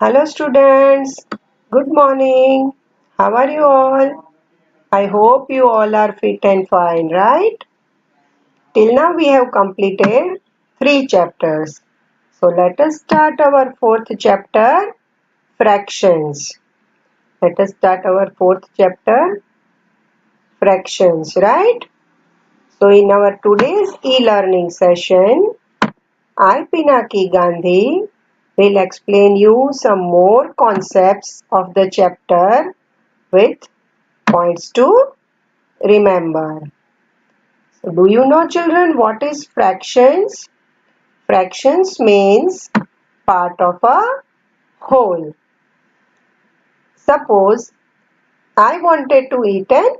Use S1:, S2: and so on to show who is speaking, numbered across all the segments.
S1: Hello students, good morning. How are you all? I hope you all are fit and fine, right? Till now we have completed 3 chapters. So let us start our 4th chapter, fractions. Let us start our 4th chapter, fractions, right? So in our today's e-learning session, I, Pinaki Gandhi, will explain you some more concepts of the chapter with points to remember. So do you know children what is fractions? Fractions means part of a whole. Suppose I wanted to eat a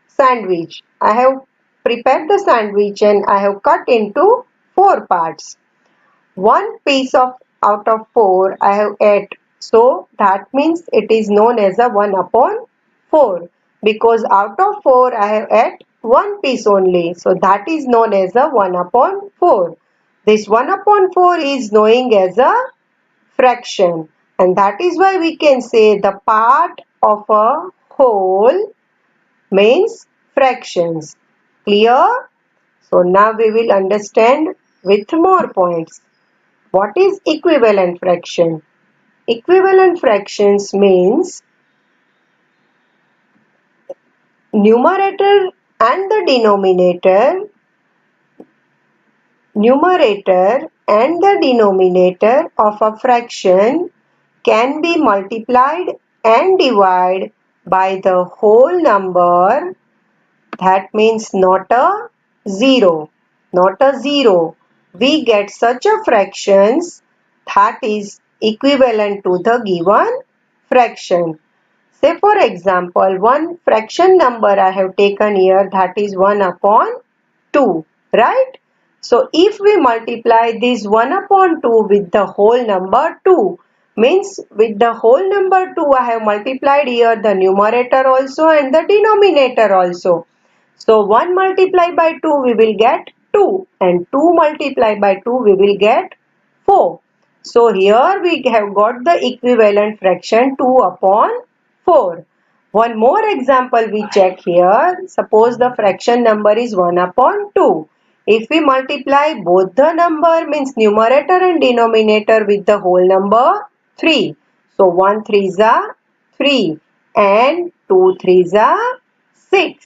S1: sandwich. I have prepared the sandwich and I have cut into 4 parts. One piece of out of 4 I have ate. So that means it is known as a 1 upon 4 because out of 4 I have ate one piece only. So that is known as a 1 upon 4. This 1 upon 4 is known as a fraction and that is why we can say the part of a whole means fractions. Clear? So now we will understand with more points. What is equivalent fraction? Equivalent fractions means numerator and the numerator and the denominator of a fraction can be multiplied and divided by the whole number. That means not a zero. Not a zero. We get such a fractions that is equivalent to the given fraction. Say for example, one fraction number I have taken here that is 1 upon 2, right? So if we multiply this 1 upon 2 with the whole number 2, means with the whole number 2 I have multiplied here the numerator also and the denominator also. So 1 multiplied by 2 we will get 2 and 2 multiplied by 2 we will get 4. So here we have got the equivalent fraction 2 upon 4. One more example we check here. Suppose the fraction number is 1 upon 2. If we multiply both the number means numerator and denominator with the whole number 3. So 1 3s are 3 and 2 3s are 6.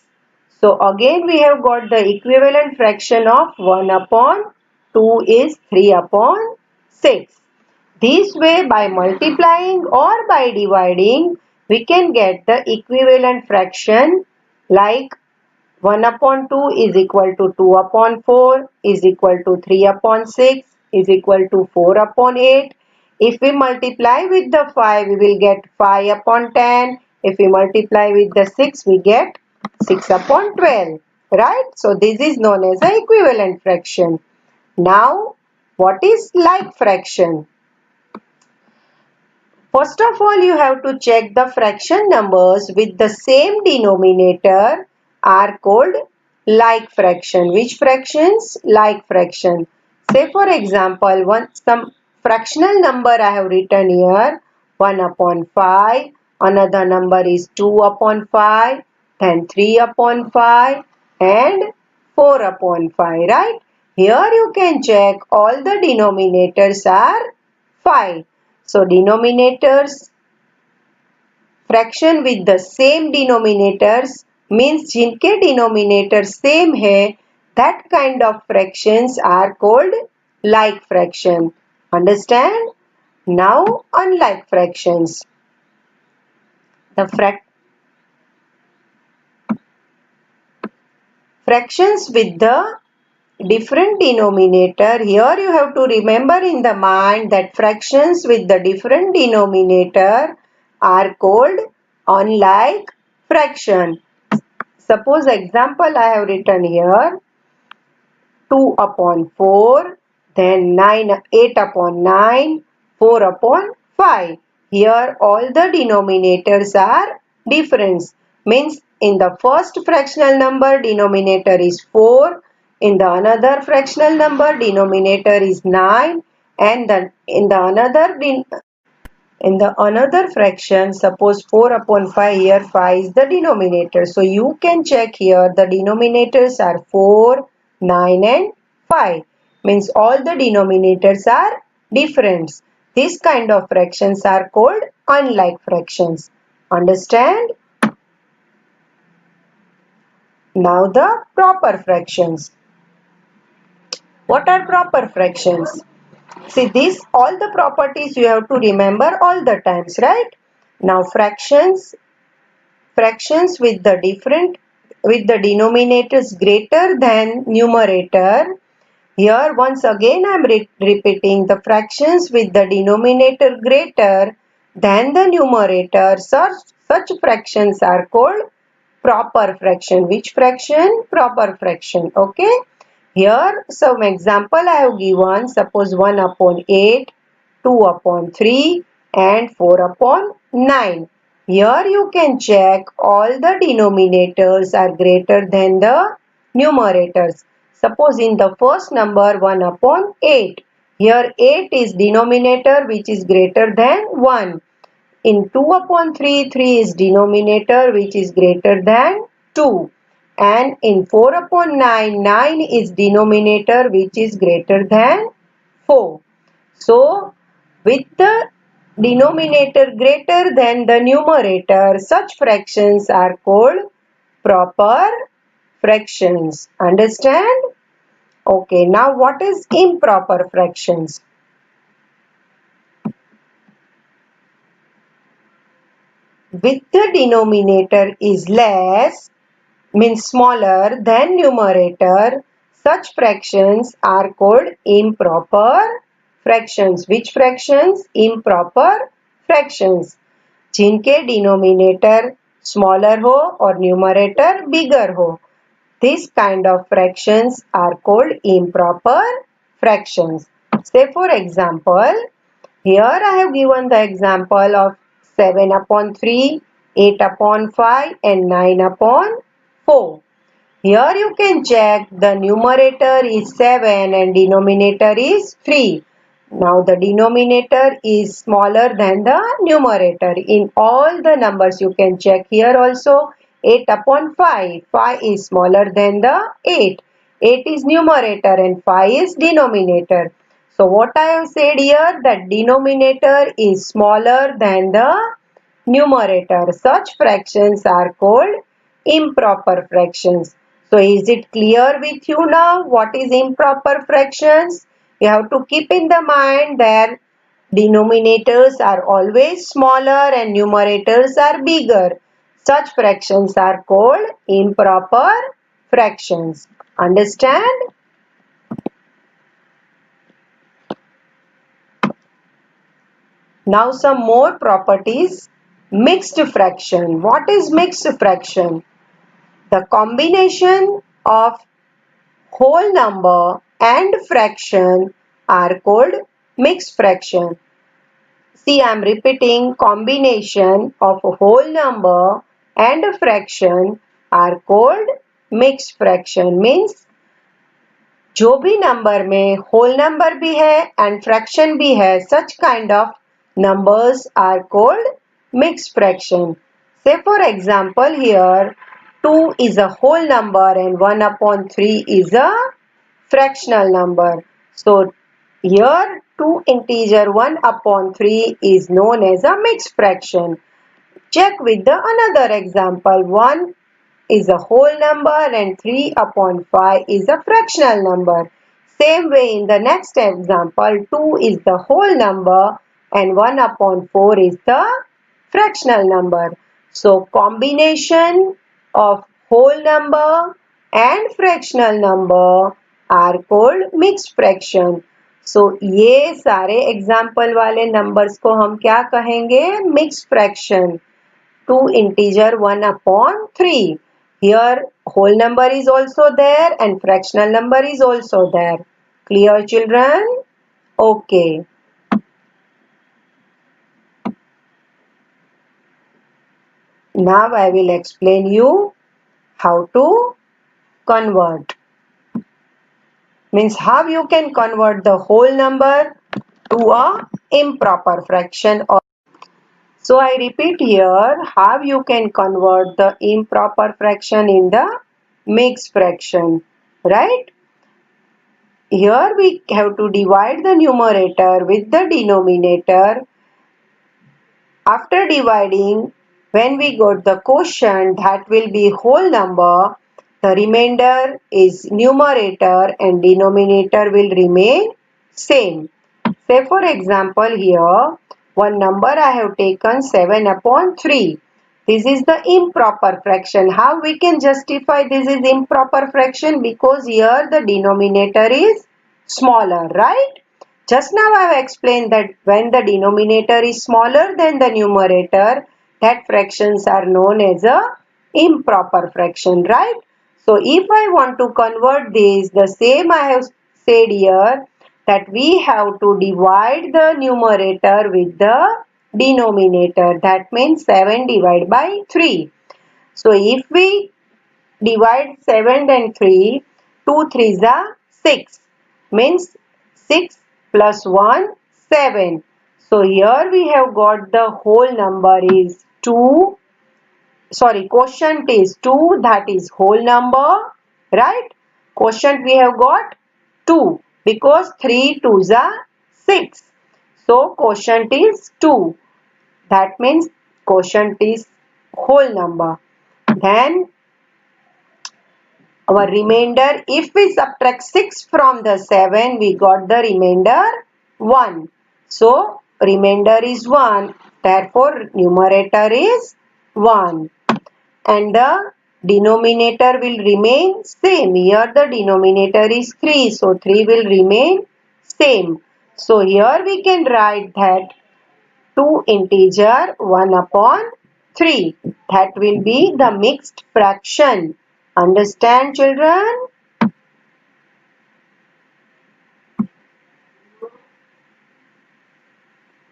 S1: So again we have got the equivalent fraction of 1 upon 2 is 3 upon 6. This way by multiplying or by dividing we can get the equivalent fraction like 1 upon 2 is equal to 2 upon 4 is equal to 3 upon 6 is equal to 4 upon 8. If we multiply with the 5 we will get 5 upon 10. If we multiply with the 6 we get 6 upon 12. Right? So this is known as the equivalent fraction. Now what is like fraction? First of all, you have to check the fraction numbers with the same denominator are called like fraction. Which fractions? Like fraction. Say for example, some fractional number I have written here 1 upon 5. Another number is 2 upon 5. Then 3 upon 5 and 4 upon 5. Right? Here you can check all the denominators are 5. So denominators fraction with the same denominators means जिनके denominator same है that kind of fractions are called like fraction. Understand? Now unlike fractions. The fractions with the different denominator. Here you have to remember in the mind that fractions with the different denominator are called unlike fraction. Suppose example I have written here 2 upon 4, then 8 upon 9, 4 upon 5. Here all the denominators are different. Means in the first fractional number denominator is 4, in the another fractional number denominator is 9 and then in the another In the another fraction, suppose 4 upon 5, here 5 is the denominator. So you can check here the denominators are 4, 9 and 5. Means all the denominators are different. This kind of fractions are called unlike fractions. Understand? Now the proper fractions. What are proper fractions? See this, all the properties you have to remember all the times, right? Now fractions with the denominators greater than numerator. Here once again I am repeating the fractions with the denominator greater than the numerator. Such fractions are called proper fraction. Which fraction? Proper fraction. Okay. Here some example I have given. Suppose 1 upon 8, 2 upon 3 and 4 upon 9. Here you can check all the denominators are greater than the numerators. Suppose in the first number 1 upon 8. Here 8 is denominator which is greater than 1. In 2 upon 3, 3 is denominator which is greater than 2. And in 4 upon 9, 9 is denominator which is greater than 4. So, with the denominator greater than the numerator, such fractions are called proper fractions. Understand? Okay, now what is improper fractions? With the denominator is less, means smaller than numerator, such fractions are called improper fractions. Which fractions? Improper fractions. जिनके denominator smaller हो और numerator bigger हो. This kind of fractions are called improper fractions. Say for example, here I have given the example of 7 upon 3, 8 upon 5 and 9 upon 4. Here you can check the numerator is 7 and denominator is 3. Now the denominator is smaller than the numerator. In all the numbers you can check here also 8 upon 5. 5 is smaller than the 8. 8 is numerator and 5 is denominator. So what I have said here, that denominator is smaller than the numerator. Such fractions are called improper fractions. So is it clear with you now what is improper fractions? You have to keep in the mind that denominators are always smaller and numerators are bigger. Such fractions are called improper fractions. Understand? Now some more properties. Mixed fraction. What is mixed fraction? The combination of whole number and fraction are called mixed fraction. See, I am repeating, combination of a whole number and a fraction are called mixed fraction. Means जो भी number में whole number भी है and fraction भी है, such kind of numbers are called mixed fraction. Say for example here 2 is a whole number and 1 upon 3 is a fractional number. So here 2 integer 1 upon 3 is known as a mixed fraction. Check with the another example. 1 is a whole number and 3 upon 5 is a fractional number. Same way in the next example 2 is the whole number and 1 upon 4 is the fractional number. So combination of whole number and fractional number are called mixed fraction. So ये सारे example वाले numbers को हम क्या कहेंगे? Mixed fraction. 2 integer 1 upon 3. Here whole number is also there and fractional number is also there. Clear children? Okay. Now I will explain you how to convert. Means how you can convert the whole number to a improper fraction. Or So I repeat here how you can convert the improper fraction in the mixed fraction, right? Here we have to divide the numerator with the denominator. After dividing, when we got the quotient, that will be whole number. The remainder is numerator and denominator will remain same. Say for example here, one number I have taken 7 upon 3. This is the improper fraction. How we can justify this is improper fraction? Because here the denominator is smaller, right? Just now I have explained that when the denominator is smaller than the numerator, that fractions are known as a improper fraction, right? So if I want to convert this, the same I have said here, that we have to divide the numerator with the denominator. That means 7 divided by 3. So if we divide 7 and 3, 2 3s are 6. Means 6 plus 1, 7. So here we have got the whole number is 2. Sorry, quotient is 2, that is whole number, right? Quotient we have got 2 because 3 2s are 6. So quotient is 2. That means quotient is whole number. Then our remainder, if we subtract 6 from the 7, we got the remainder 1. So remainder is 1. Therefore numerator is 1. And the denominator will remain same. Here the denominator is 3. So 3 will remain same. So here we can write that 2 integer 1 upon 3. That will be the mixed fraction. Understand, children?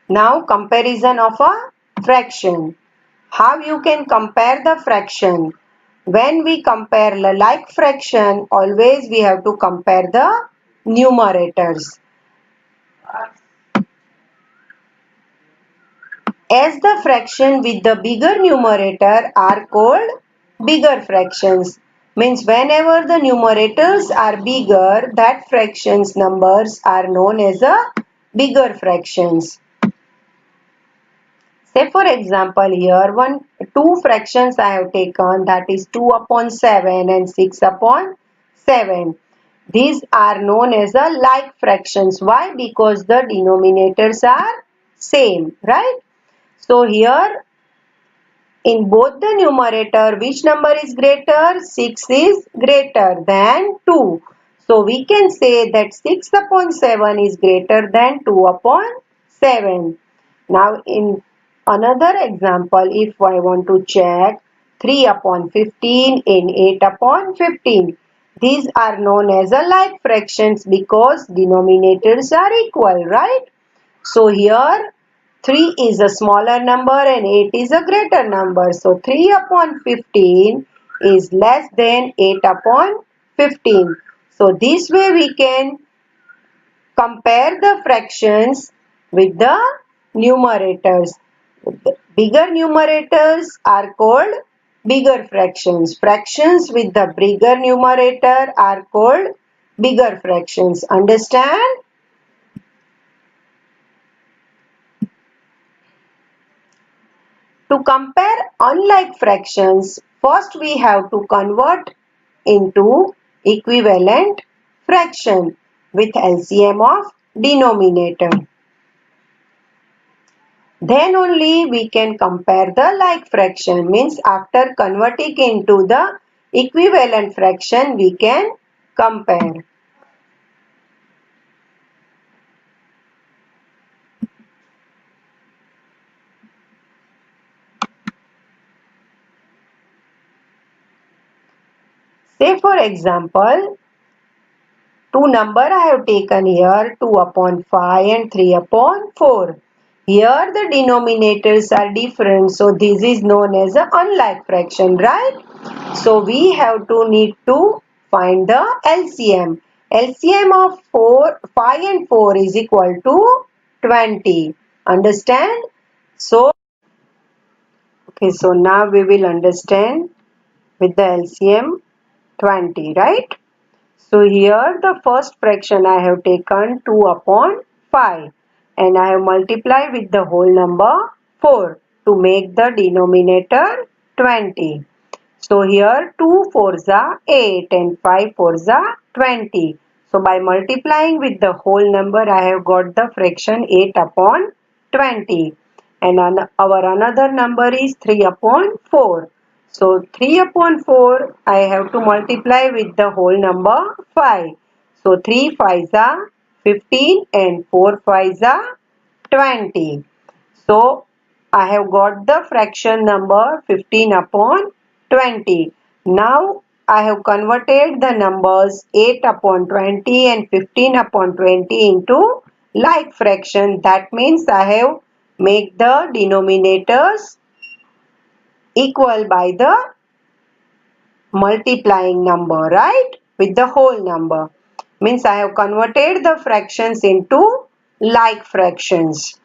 S1: Now comparison of a fraction. How you can compare the fraction? When we compare the like fraction, always we have to compare the numerators. As the fraction with the bigger numerator are called bigger fractions. Means whenever the numerators are bigger, that fractions numbers are known as a bigger fractions. Say for example here two fractions I have taken, that is 2 upon 7 and 6 upon 7. These are known as the like fractions. Why? Because the denominators are same, right? So here in both the numerator, which number is greater? 6 is greater than 2. So we can say that 6 upon 7 is greater than 2 upon 7. Now in another example, if I want to check 3 upon 15 and 8 upon 15. These are known as a like fractions because denominators are equal, right? So here 3 is a smaller number and 8 is a greater number. So 3 upon 15 is less than 8 upon 15. So this way we can compare the fractions with the numerators. The bigger numerators are called bigger fractions. Fractions with the bigger numerator are called bigger fractions. Understand? To compare unlike fractions, first we have to convert into equivalent fraction with LCM of denominator. Then only we can compare the like fraction. Means after converting into the equivalent fraction, we can compare. Say for example, two number I have taken here 2 upon 5 and 3 upon 4. Here the denominators are different, so this is known as a unlike fraction, right? So we have to need to find the LCM. LCM of 5 and 4 is equal to 20. Understand? So Okay, so now we will understand with the LCM 20, right? So here the first fraction I have taken 2 upon 5 and I have multiplied with the whole number 4 to make the denominator 20. So here 2 fours are 8 and 5 fours are 20. So by multiplying with the whole number I have got the fraction 8 upon 20 and our another number is 3 upon 4. So 3 upon 4 I have to multiply with the whole number 5. So 3 5s are 15 and 4 5s are 20. So I have got the fraction number 15 upon 20. Now I have converted the numbers 8 upon 20 and 15 upon 20 into like fraction. That means I have make the denominators equal by the multiplying number, right? With the whole number. Means I have converted the fractions into like fractions.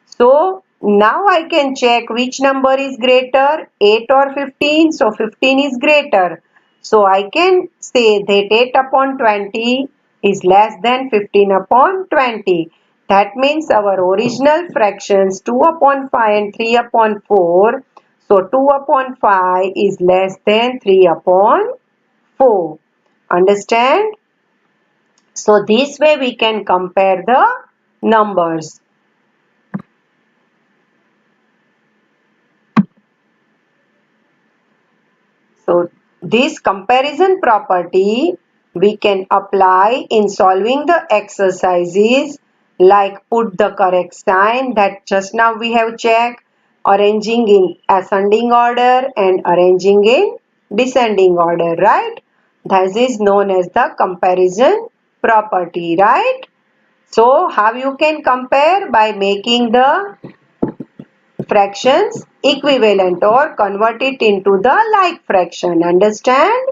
S1: So now I can check which number is greater, 8 or 15. So 15 is greater. So I can say that 8 upon 20 is less than 15 upon 20. That means our original fractions 2 upon 5 and 3 upon 4. So 2 upon 5 is less than 3 upon 4. Understand? So this way we can compare the numbers. So this comparison property we can apply in solving the exercises like put the correct sign that just now we have checked, arranging in ascending order and arranging in descending order, right? This is known as the comparison property, right? So how you can compare? By making the fractions equivalent or convert it into the like fraction. Understand?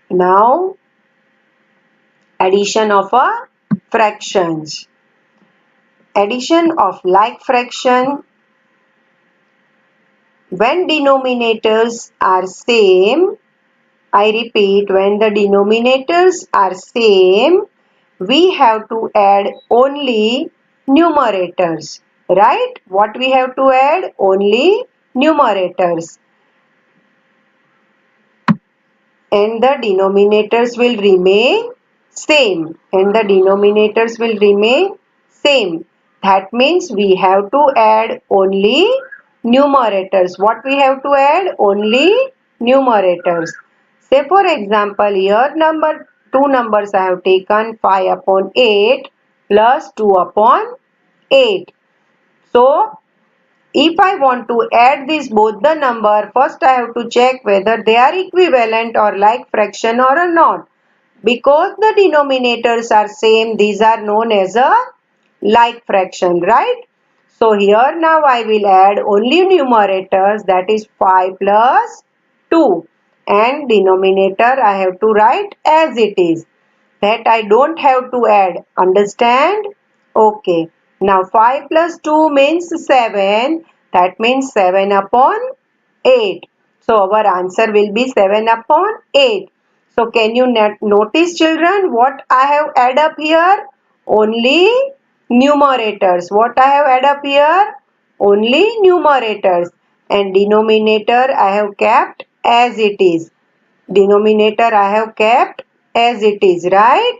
S1: Now addition of a fractions. Addition of like fraction when denominators are same. I repeat, when the denominators are same, we have to add only numerators, right? What we have to add? Only numerators. And the denominators will remain same and the denominators will remain same. That means we have to add only numerators. What we have to add? Only numerators. Say for example here two numbers I have taken 5 upon 8 plus 2 upon 8. So if I want to add these both the number, first I have to check whether they are equivalent or like fraction or not. Because the denominators are same, these are known as a like fraction, right? So here now I will add only numerators, that is 5 plus 2, and denominator I have to write as it is. That I don't have to add. Understand? Okay. Now 5 plus 2 means 7. That means 7 upon 8. So our answer will be 7 upon 8. So can you notice children what I have add up here? Only numerators. What I have add up here? Only numerators. And denominator I have kept as it is. Denominator I have kept as it is, right?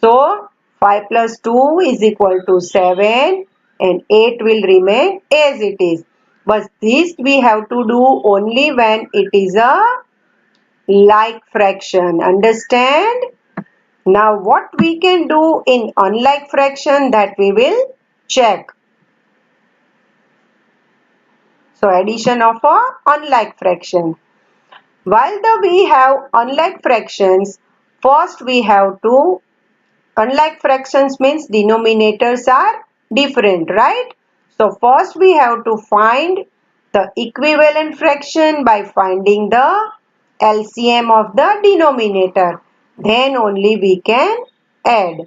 S1: So 5 plus 2 is equal to 7 and 8 will remain as it is. But this we have to do only when it is a like fraction. Understand? Now what we can do in unlike fraction, that we will check. So addition of a unlike fraction. While we have unlike fractions, first we have to, unlike fractions means denominators are different, right? So first we have to find the equivalent fraction by finding the LCM of the denominator. Then only we can add.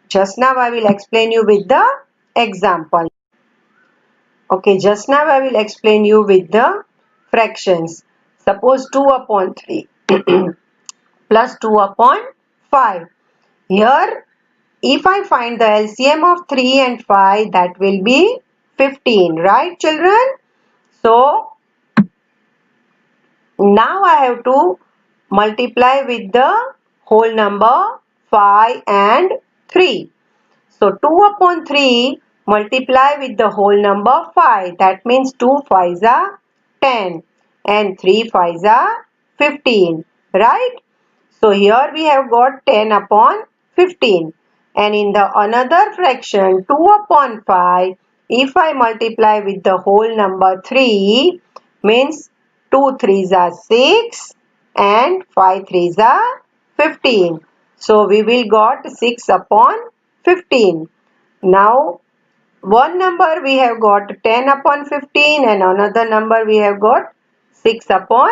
S1: Just now I will explain you with the example. Okay, just now I will explain you with the fractions. Suppose 2 upon 3 plus 2 upon 5. Here, if I find the LCM of 3 and 5, that will be 15, right children? So, now I have to multiply with the whole number 5 and 3. So 2 upon 3 multiply with the whole number 5. That means 2 5s are 10 and 3 5s are 15. Right? So here we have got 10 upon 15. And in the another fraction 2 upon 5, if I multiply with the whole number 3, means 2 3s are 6 and 5 3s are 15. So we will got 6 upon 15. Now one number we have got 10 upon 15 and another number we have got 6 upon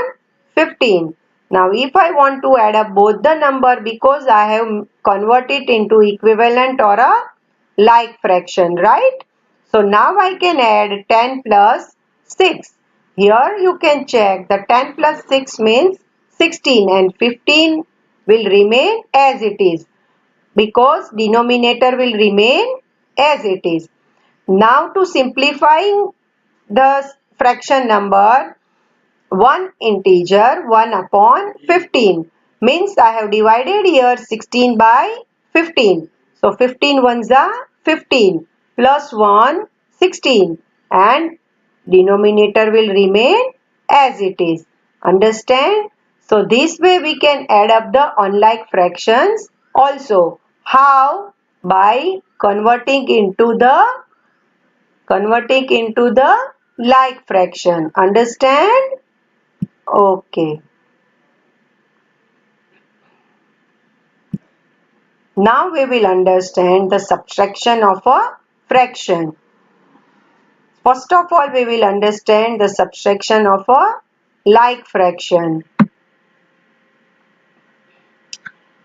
S1: 15. Now if I want to add up both the number, because I have converted into equivalent or a like fraction, right? So now I can add 10 plus 6. Here you can check the 10 plus 6 means 16 and 15 will remain as it is, because denominator will remain as it is. Now to simplifying the fraction number, one integer 1 upon 15 means I have divided here 16 by 15. So 15 ones are 15 plus 1 16 and denominator will remain as it is. Understand? So this way we can add up the unlike fractions also. How? By converting into the like fraction. Understand? Okay. Now we will understand the subtraction of a fraction. First of all, we will understand the subtraction of a like fraction.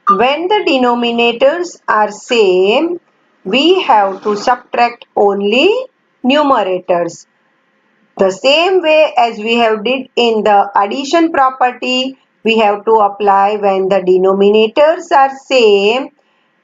S1: When the denominators are same, we have to subtract only numerators. The same way as we have did in the addition property, we have to apply when the denominators are same.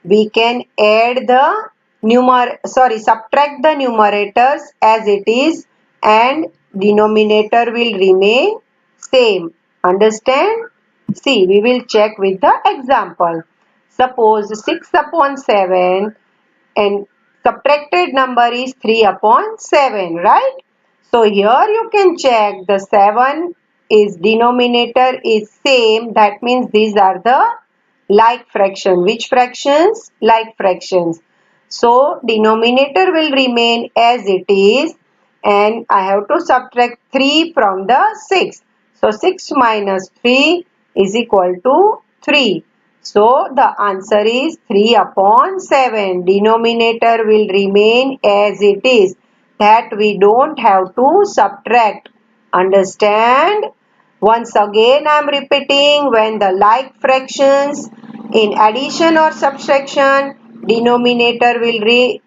S1: We can add the subtract the numerators as it is and denominator will remain same. Understand? See, we will check with the example. Suppose 6 upon 7 and subtracted number is 3 upon 7, right? So here you can check the 7 is denominator is same. That means these are the like fraction. Which fractions? Like fractions. So denominator will remain as it is and I have to subtract 3 from the 6. So 6 minus 3 is equal to 3. So the answer is 3 upon 7. Denominator will remain as it is. That we don't have to subtract. Understand? Once again I am repeating, when the like fractions in addition or subtraction, denominator will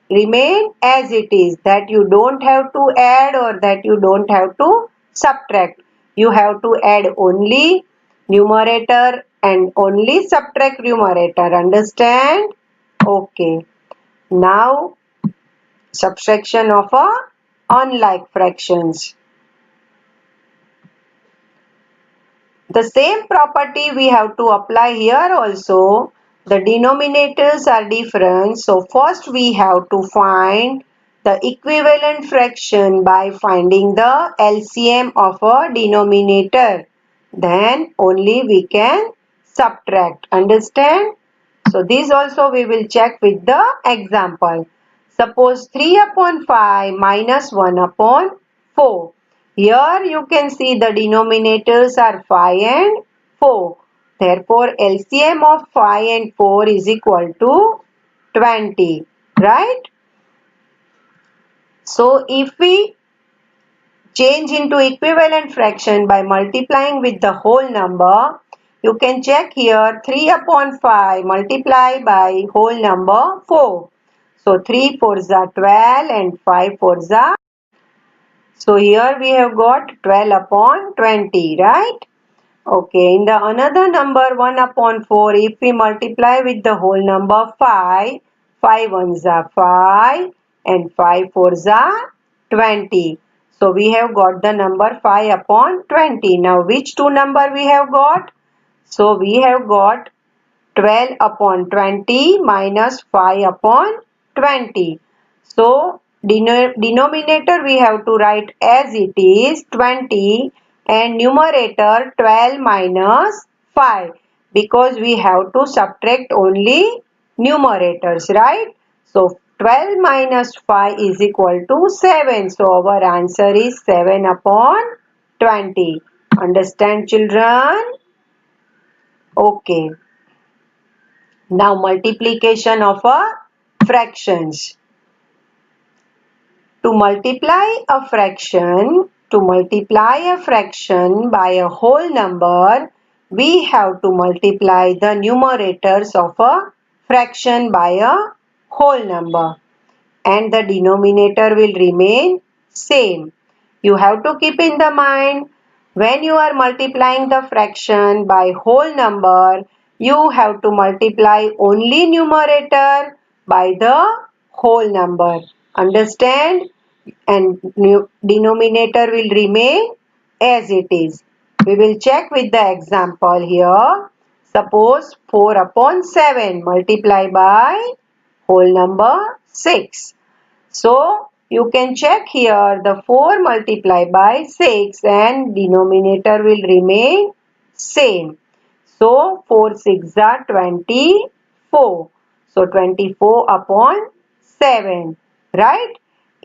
S1: remain as it is. That you don't have to add or that you don't have to subtract. You have to add only numerator and only subtract numerator. Understand? Okay. Now subtraction of a unlike fractions. The same property we have to apply here also. The denominators are different. So first we have to find the equivalent fraction by finding the LCM of a denominator. Then only we can subtract. Understand? So this also we will check with the example. Suppose 3 upon 5 minus 1 upon 4. Here you can see the denominators are 5 and 4. Therefore, LCM of 5 and 4 is equal to 20. Right? So, if we change into equivalent fraction by multiplying with the whole number, you can check here 3 upon 5 multiply by whole number 4. So 3 4s are 12 and 5 4s are So here we have got 12 upon 20, right? Okay, in the another number 1 upon 4, if we multiply with the whole number 5, 5 ones are 5 and 5 fours are 20. So we have got the number 5 upon 20. Now which two number we have got? So we have got 12 upon 20 minus 5 upon 20. So denominator we have to write as it is 20 and numerator 12 minus 5 because we have to subtract only numerators, right? So 12 minus 5 is equal to 7. So our answer is 7 upon 20. Understand, children? Okay. Now multiplication of a fractions. To multiply a fraction by a whole number, we have to multiply the numerators of a fraction by a whole number and the denominator will remain same. You have to keep in the mind when you are multiplying the fraction by whole number, you have to multiply only numerator by the whole number. Understand? And denominator will remain as it is. We will check with the example here. Suppose 4 upon 7 multiply by whole number 6. So you can check here the 4 multiplied by 6 and denominator will remain same. So 4 6 are 24. So 24 upon 7. Right?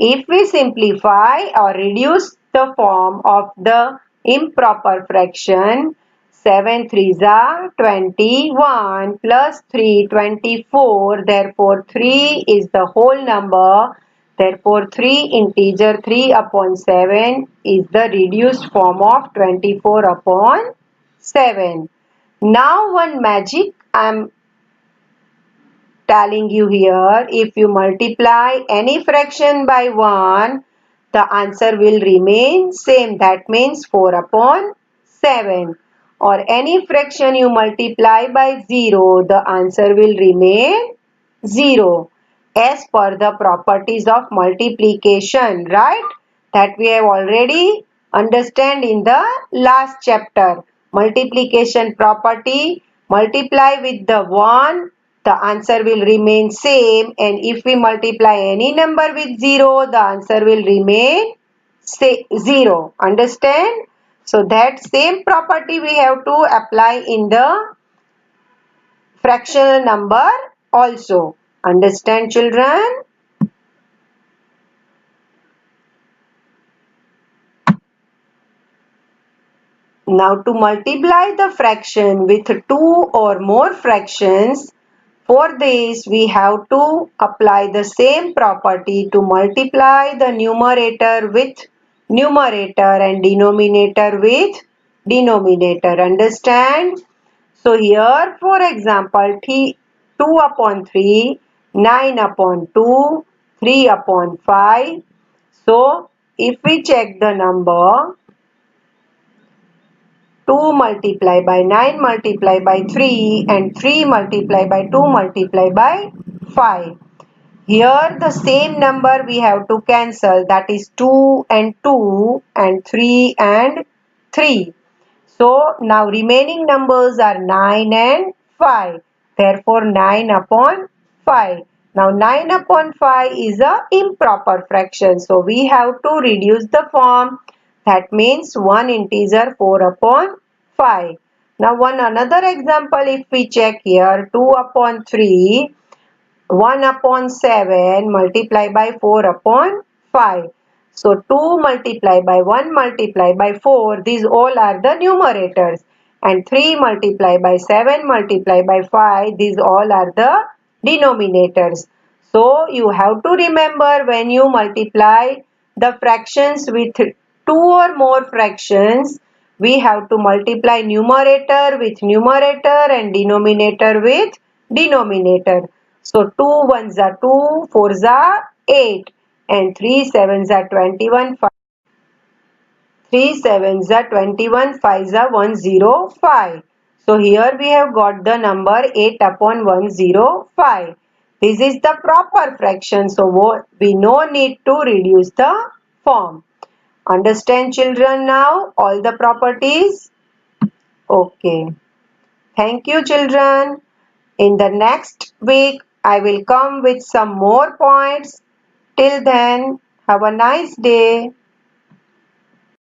S1: If we simplify or reduce the form of the improper fraction, 7 3s are 21 plus 3 24. Therefore 3 is the whole number. Therefore 3 integer 3 upon 7 is the reduced form of 24 upon 7. Now one magic I am telling you here, if you multiply any fraction by 1, the answer will remain same. That means 4 upon 7. Or any fraction you multiply by 0, the answer will remain 0. As per the properties of multiplication, right? That we have already understand in the last chapter. Multiplication property, multiply with the 1, the answer will remain same, and if we multiply any number with 0, the answer will remain 0. Understand? So that same property we have to apply in the fractional number also. Understand, children? Now to multiply the fraction with 2 or more fractions, for this we have to apply the same property to multiply the numerator with numerator and denominator with denominator. Understand? So here for example 2 upon 3, 9 upon 2, 3 upon 5. So if we check the number 2 multiply by 9 multiply by 3 and 3 multiply by 2 multiply by 5. Here the same number we have to cancel, that is 2 and 2 and 3 and 3. So now remaining numbers are 9 and 5. Therefore 9 upon 5. Now 9 upon 5 is a improper fraction. So we have to reduce the form. That means one integer 4 upon 5. Now one another example, if we check here 2 upon 3, 1 upon 7 multiply by 4 upon 5. So 2 multiply by 1 multiply by 4, these all are the numerators. And 3 multiply by 7 multiply by 5, these all are the denominators. So you have to remember when you multiply the fractions with 2 or more fractions, we have to multiply numerator with numerator and denominator with denominator. So 2 ones are 2, 4s are 8 and 3 7s are 21. 3 sevens are 21, 5s are 105. So here we have got the number 8 upon 105. This is the proper fraction. So we no need to reduce the form. Understand children now all the properties? Okay. Thank you children. In the next week I will come with some more points. Till then, have a nice day.